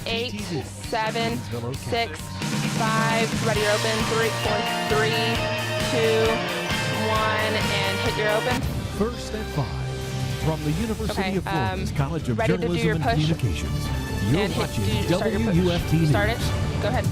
8, WUFT-TV. 7, 6, 5. Ready, you're open. 3, 2, 1, and hit your open. First at 5. From the University of Florida's College of ready to do Journalism your and push. Communications. You're And watching start your push. WUFT News. Start it. Go ahead.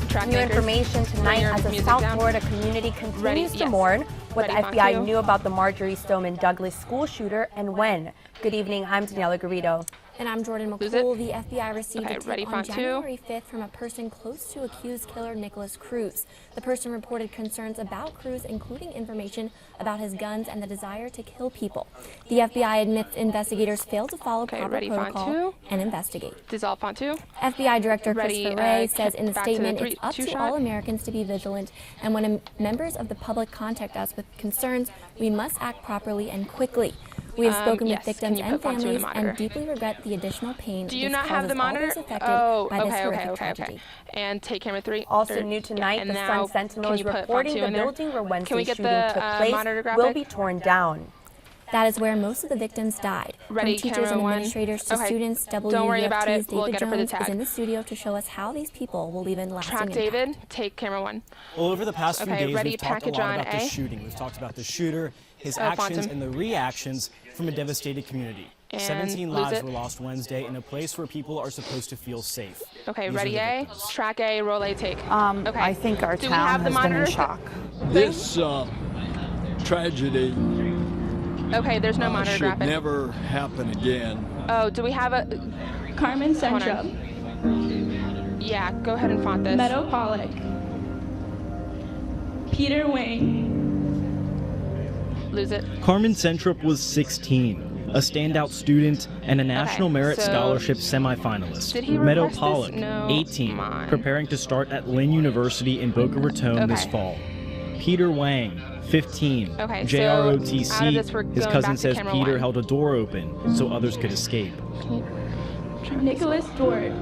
Track New makers, information tonight as the music South down. Florida community continues to yes. mourn what Ready, the FBI Fontu? knew about the Marjorie Stoneman Douglas school shooter and when. Good evening, I'm Daniela Garrido. And I'm Jordan Lose McCool. The FBI received Okay, a tip ready, on Fontu? January 5th from a person close to accused killer Nicholas Cruz. The person reported concerns about Cruz, including information about his guns and the desire to kill people. The FBI admits investigators failed to follow proper ready, protocol Fontu? and investigate. Dissolve Fontu. FBI Director Ready, Christopher Wray says in the back to the statement, three- it's up two to shot. all Americans to be vigilant, and when members of the public contact us with concerns, we must act properly and quickly. We have spoken yes. with Can victims you and put Fontu in the families monitor? and deeply regret the additional pain Do you this not have causes the monitor? all those affected Oh, by this okay, horrific okay. tragedy. And take camera 3. Also new tonight, and the now, Sun-Sentinel can is you put reporting Fontu the in there? building where Can we Wednesday's get shooting the took place monitor will graphic? be torn down. That is where most of the victims died. Ready, From teachers camera and 1. administrators to Okay. students, Don't worry about WUFT's it. We'll David get it for the Jones is tag. in the studio to show us how these people will leave a lasting Track impact. David. Take camera 1. Well, over the past few days, ready, we've talked a package lot on about the A. shooting. We've talked about the shooter, his Fontu. actions, and the reactions from a devastated community. And 17 lose lives it. were lost Wednesday in a place where people are supposed to feel safe. Okay, These ready, are the A. victims. Track A, roll A, take. Okay. I think our Do we town have the has been in monitors? shock. This tragedy Okay, there's no monitor should graphic. never happen again. Oh, do we have a... Carmen Hold Central, on. Yeah, go ahead and font this. Meadow Pollock, Peter Wing, Lose it. Carmen Centrup was 16, a standout student and a National Merit so Scholarship semifinalist. did he Meadow request this? Pollock, No, 18, come on. preparing to start at Lynn University in Boca Raton this Okay. fall. Peter Wang, 15, Okay, so JROTC, out of this, we're his going cousin back to says camera Peter 1. held a door open so others could escape. Nicholas Dort,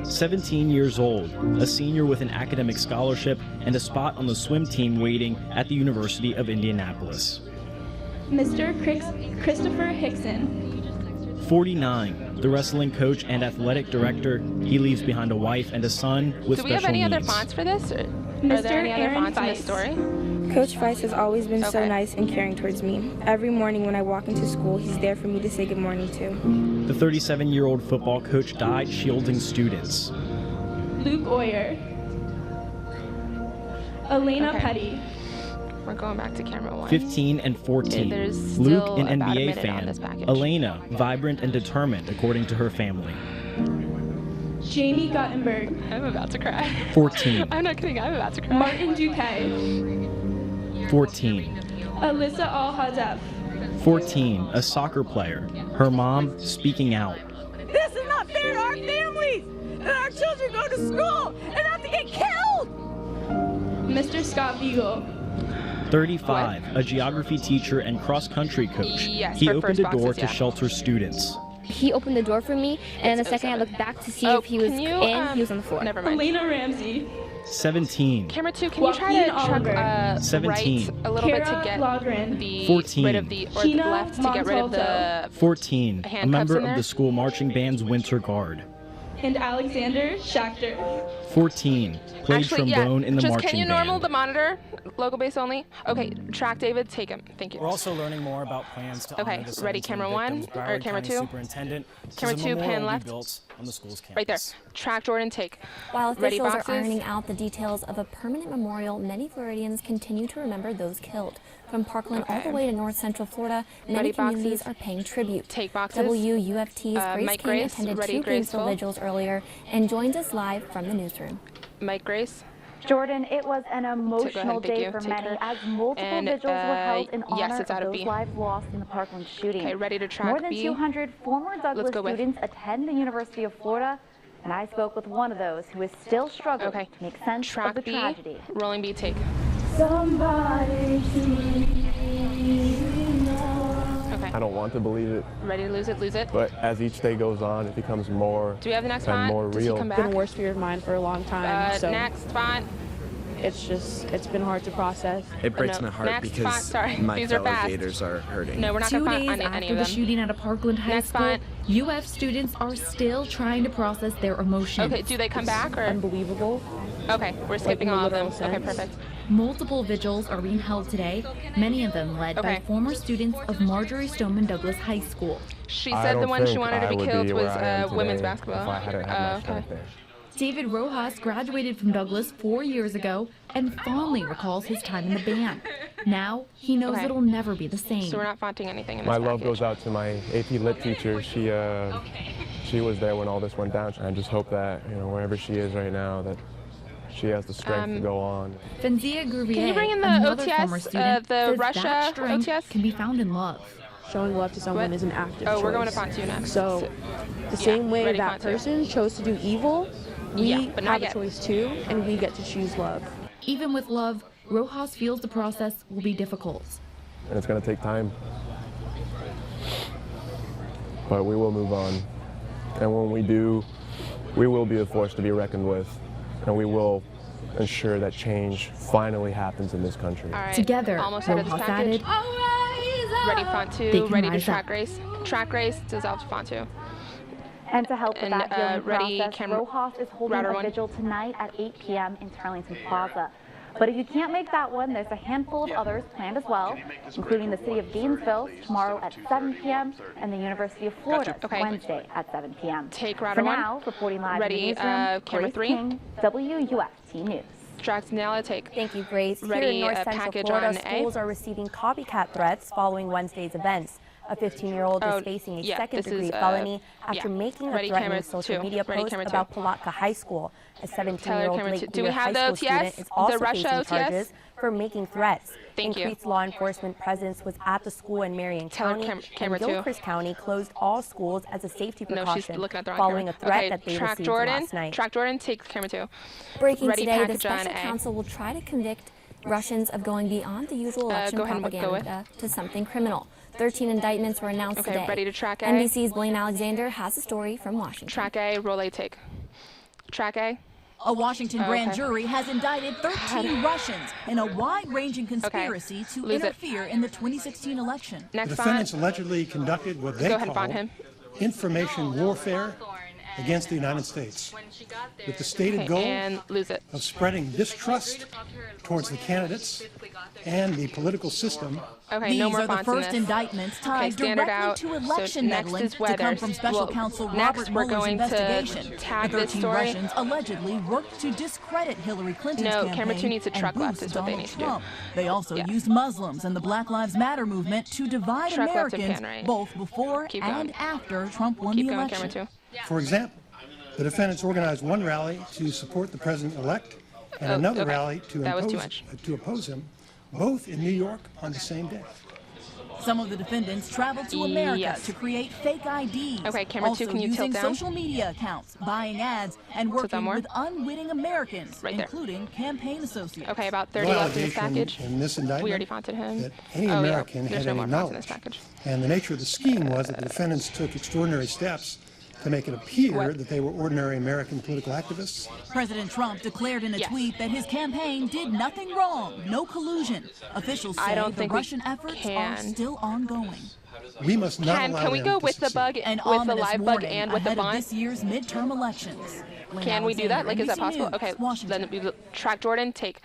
17 years old, a senior with an academic scholarship and a spot on the swim team waiting at the University of Indianapolis. Mr. Christopher Hickson, 49, the wrestling coach and athletic director. He leaves behind a wife and a son with Do we special have any needs. other fonts for this? Are Mr. there any other Aaron fonts in this Feist. story? Coach Feist has always been so Okay. nice and caring towards me. Every morning when I walk into school, he's there for me to say good morning to. The 37-year-old football coach died shielding students. Luke Oyer, Elena Okay. Petty, We're going back to camera 1. 15 and 14. Yeah, there's Luke, still an about a NBA minute on fan. this package. Elena, vibrant and determined, according to her family. Jamie Guttenberg, I'm about to cry. 14. I'm not kidding, I'm about to cry. Martin Duque, 14. Alyssa Al-Hadef, 14, a soccer player. Her mom speaking out. This is not fair to our families! That our children go to school and have to get killed! Mr. Scott Beagle, 35, a geography teacher and cross-country coach. Yes, He for opened first a door boxes, to yeah. shelter students. He opened the door for me, and the second I looked back to see if he was can you, in, he was on the floor. Never mind. Elena Ramsey, 17, Camera 2, can you try to Joaquin truck Oliver. 17. right a little bit to Kara get Logren, the 14. rid of the or Tina the left to get rid of the 14, a handcuffs member in of there? the school marching band's winter guard. and Alexander Schachter. 14, played trombone in the just marching can you normal band. the monitor? Local base only? Okay, track David, take him. Thank you. We're also learning more about plans to Okay, honor the ready, 17 camera victims. 1 or Broward camera County 2? Superintendent Camera says a 2, memorial pan will be left. built on the school's campus. Right there. Track Jordan, take. While Ready, officials are boxes? ironing out the details of a permanent memorial, many Floridians continue to remember those killed. From Parkland all the Okay. way to North Central Florida, many Ready, communities boxes? are paying tribute. Take boxes. WUFT's Grace Mike King Grace, attended ready, 2 Graceful Graceful. vigils earlier and joins us live from the newsroom. Mike Grace. Jordan, it was an emotional thank day you. for Take many her. as multiple And, vigils were held in yes, honor it's out of of those B. lives lost in the Parkland shooting. Okay, ready to track More than B. 200 former Douglas go with. students attend the University of Florida, and I spoke with one of those who is still struggling Okay. to make sense Track of the B. tragedy. Rolling B, take. Somebody Okay. I don't want to believe it, Ready to lose it, lose it. but as each day goes on, it becomes more Do we have the next and font? more Does he real. come It's been back? a worst fear of mine for a long time. So Next font. it's been hard to process. It breaks my heart because my fellow Gators are hurting. No, we're not going to font any After of the them. shooting at a Parkland High School, UF students are still trying to process their emotions. Okay, do they come back or? Unbelievable. Okay, we're skipping all of them. Okay, perfect. Multiple vigils are being held today, many of them led by former students of Marjorie Stoneman Douglas High School. She said the one she wanted to be killed was women's basketball. Okay. David Rojas graduated from Douglas 4 years ago and fondly recalls his time in the band. Now, he knows it'll never be the same. So we're not fonting anything in this My love package. goes out to my AP Lit teacher. She was there when all this went down. I just hope that, wherever she is right now, that she has the strength to go on. Fenzia Grouvier, Can you bring in the another OTS, former student, the says Russia that strength OTS? can be found in love. Showing love to someone is an active choice. we're going to font 2 next. So the same way ready, that font 2. person chose to do evil, we but not have yet. a choice too, and we get to choose love. Even with love, Rojas feels the process will be difficult. And it's going to take time. But we will move on. And when we do, we will be a force to be reckoned with. And we will ensure that change finally happens in this country. All right. Together, Almost out of this Rojas package. added, Ready, font They 2. can Ready to rise track up. race. Track race dissolved font 2. And to help with And, that healing ready, process, Rojas is holding router a one. vigil tonight at 8 p.m. in Turlington Plaza. But if you can't make that one, there's a handful of others planned as well, including the city of Gainesville tomorrow at 7 p.m. and the University of Florida Wednesday at 7 p.m. Take router For 1. now, reporting live Ready, in the newsroom, camera Grace 3. King, WUFT News. Tracks now take. Thank you, Grace. Ready, Here in North Central package Florida, on A. schools are receiving copycat threats following Wednesday's events. A 15-year-old is facing a second-degree felony after making a threatening social media post about Palatka High School. A 17-year-old Lake Weir High School student is also facing charges for making threats. Increased law enforcement presence was at the school in Marion County, and Gilchrist County closed all schools as a safety precaution following a threat that they received last night. Track Jordan, take camera 2. Breaking Ready, today, the package on special A. counsel will try to convict Russians of going beyond the usual election go ahead and propaganda to something criminal. 13 indictments were announced today. Ready to track A. NBC's Blaine Alexander has a story from Washington. Track A, roll A, take. Track A. A Washington grand jury has indicted 13 Russians in a wide-ranging conspiracy to interfere in the 2016 election. The defendants allegedly conducted what they call information warfare against the United States, with the stated goal of spreading distrust towards the candidates and the political system. These are the first indictments tied directly to election meddling to come from Special Counsel Robert Mueller's investigation. The 13 Russians allegedly worked to discredit Hillary Clinton's campaign camera 2 needs a truck and left boost is what they Donald need to do. Trump. They also used Muslims and the Black Lives Matter movement to divide Truck left and Americans pan right. both before and after Trump won the election. For example, the defendants organized one rally to support the president-elect and another rally to oppose him, both in New York on the same day. Some of the defendants traveled to America to create fake IDs, camera 2, can you tilt using down? social media accounts, buying ads, and working with unwitting Americans, including campaign associates. Okay, about 30 left in this package. In this indictment, we already fonted him. That any American had any knowledge. And the nature of the scheme was that the defendants took extraordinary steps to make it appear that they were ordinary American political activists. President Trump declared in a tweet that his campaign did nothing wrong, no collusion. Officials say the Russian efforts are still ongoing. We must not allow can we go with the bug, with the live bug, and with the bond? This year's midterm elections. Can we do that? Like, is that possible? Okay, then we track Jordan, take.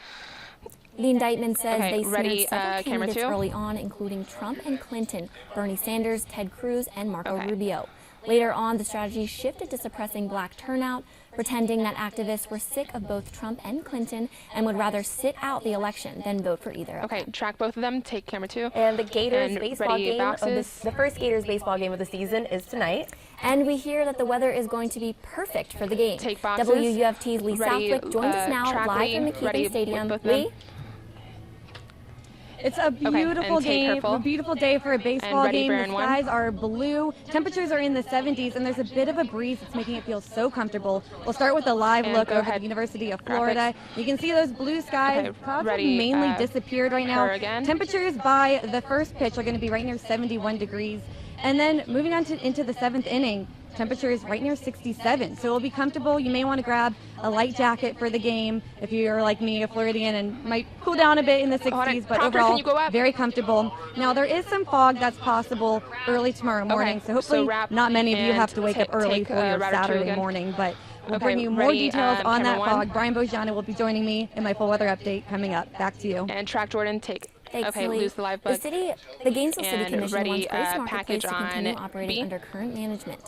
The indictment says they ready, smeared several camera candidates 2. early on, including Trump and Clinton, Bernie Sanders, Ted Cruz, and Marco Rubio. Later on, the strategy shifted to suppressing black turnout, pretending that activists were sick of both Trump and Clinton and would rather sit out the election than vote for either of them. Track both of them, take camera 2. And the Gators baseball game, the first Gators baseball game of the season is tonight. And we hear that the weather is going to be perfect for the game. Take boxes. WUFT's Lee Southwick joins us now live from McKeithen Stadium. Lee? It's a beautiful game, a beautiful day for a baseball game. The skies are blue, temperatures are in the 70s, and there's a bit of a breeze that's making it feel so comfortable. We'll start with a live look over the University of Florida. You can see those blue skies. Clouds have mainly disappeared right now. Temperatures by the first pitch are going to be right near 71 degrees. And then moving on into the 7th inning, Temperature is right near 67, so it'll be comfortable. You may want to grab a light jacket for the game if you're like me, a Floridian, and might cool down a bit in the 60s, but overall, very comfortable. Now, there is some fog that's possible early tomorrow morning, so hopefully not many of you have to wake up early for your Saturday morning, but we'll bring you more details on that fog. Brian Bojana will be joining me in my full weather update coming up. Back to you. And track Jordan, take. Thanks, okay, Lee. lose the live book. The Gainesville City Commission wants Grace Marketplace package to continue operating under current management.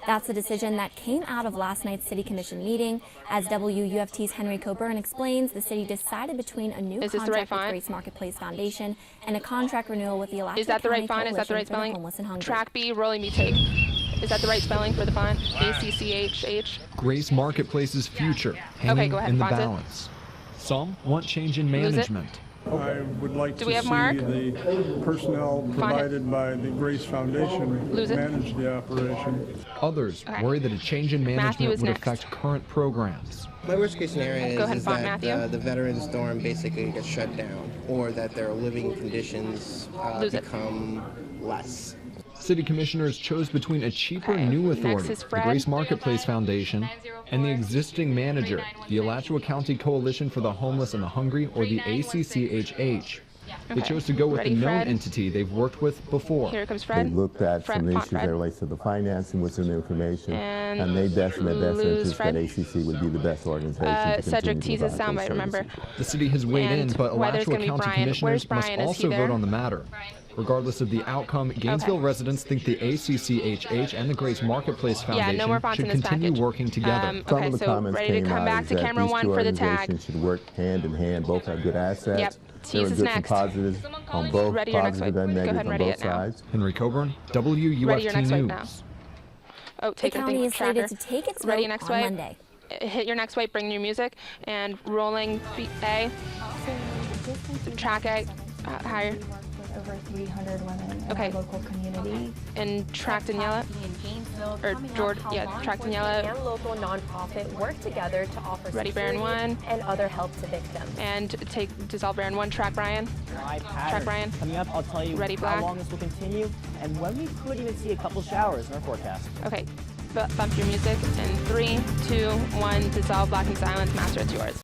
That's a decision that came out of last night's City Commission meeting. As WUFT's Henry Coburn explains, the city decided between a new contract with Grace Marketplace Foundation and a contract renewal with the Alachua Is that the right font? Is that the right spelling? Track B, rolling me take. Is that the right spelling for the font? ACCHH? Grace Marketplace's future hanging in the balance. Some want change in management. I would like to see the personnel provided by the Grace Foundation manage the operation. Others worry that a change in management would affect current programs. My worst case scenario is that the Veterans Dorm basically gets shut down, or that their living conditions become less. City commissioners chose between a cheaper new authority, the Grace Marketplace Foundation, and the existing manager, the Alachua County Coalition for the Homeless and the Hungry, or the ACCHH. They chose to go with the known entity they've worked with before. Here comes Fred. They looked at some of the issues that relates to the financing with some information, and they definitely best interest that ACC would be the best organization to Cedric teases soundbite, remember. The city has weighed in, but Alachua County commissioners must also vote on the matter. Regardless of the outcome, Gainesville residents think the ACCHH and the Grace Marketplace Foundation should continue working together. Some of the comments ready to come back to camera one for the tag. Organizations should work hand in hand. Both have good assets. Yep. There are good and positives on both, positive and negative on both sides. Henry Coburn, WUFT News. Oh, take the county is slated to take its vote on Monday. Hit your next swipe, bring your music, and rolling A. Track A, higher. Over 300 women in our local community. And Track Daniela? Or George, Track Daniela. And local nonprofit work together to offer Ready Baron 1 and other help to victims. And take Dissolve Baron 1, Track Brian. Track Brian. Coming up, I'll tell you how long this will continue and when we could even see a couple showers in our forecast. Okay, bump your music in 3, 2, 1, Dissolve Black and Silence, Master, it's yours.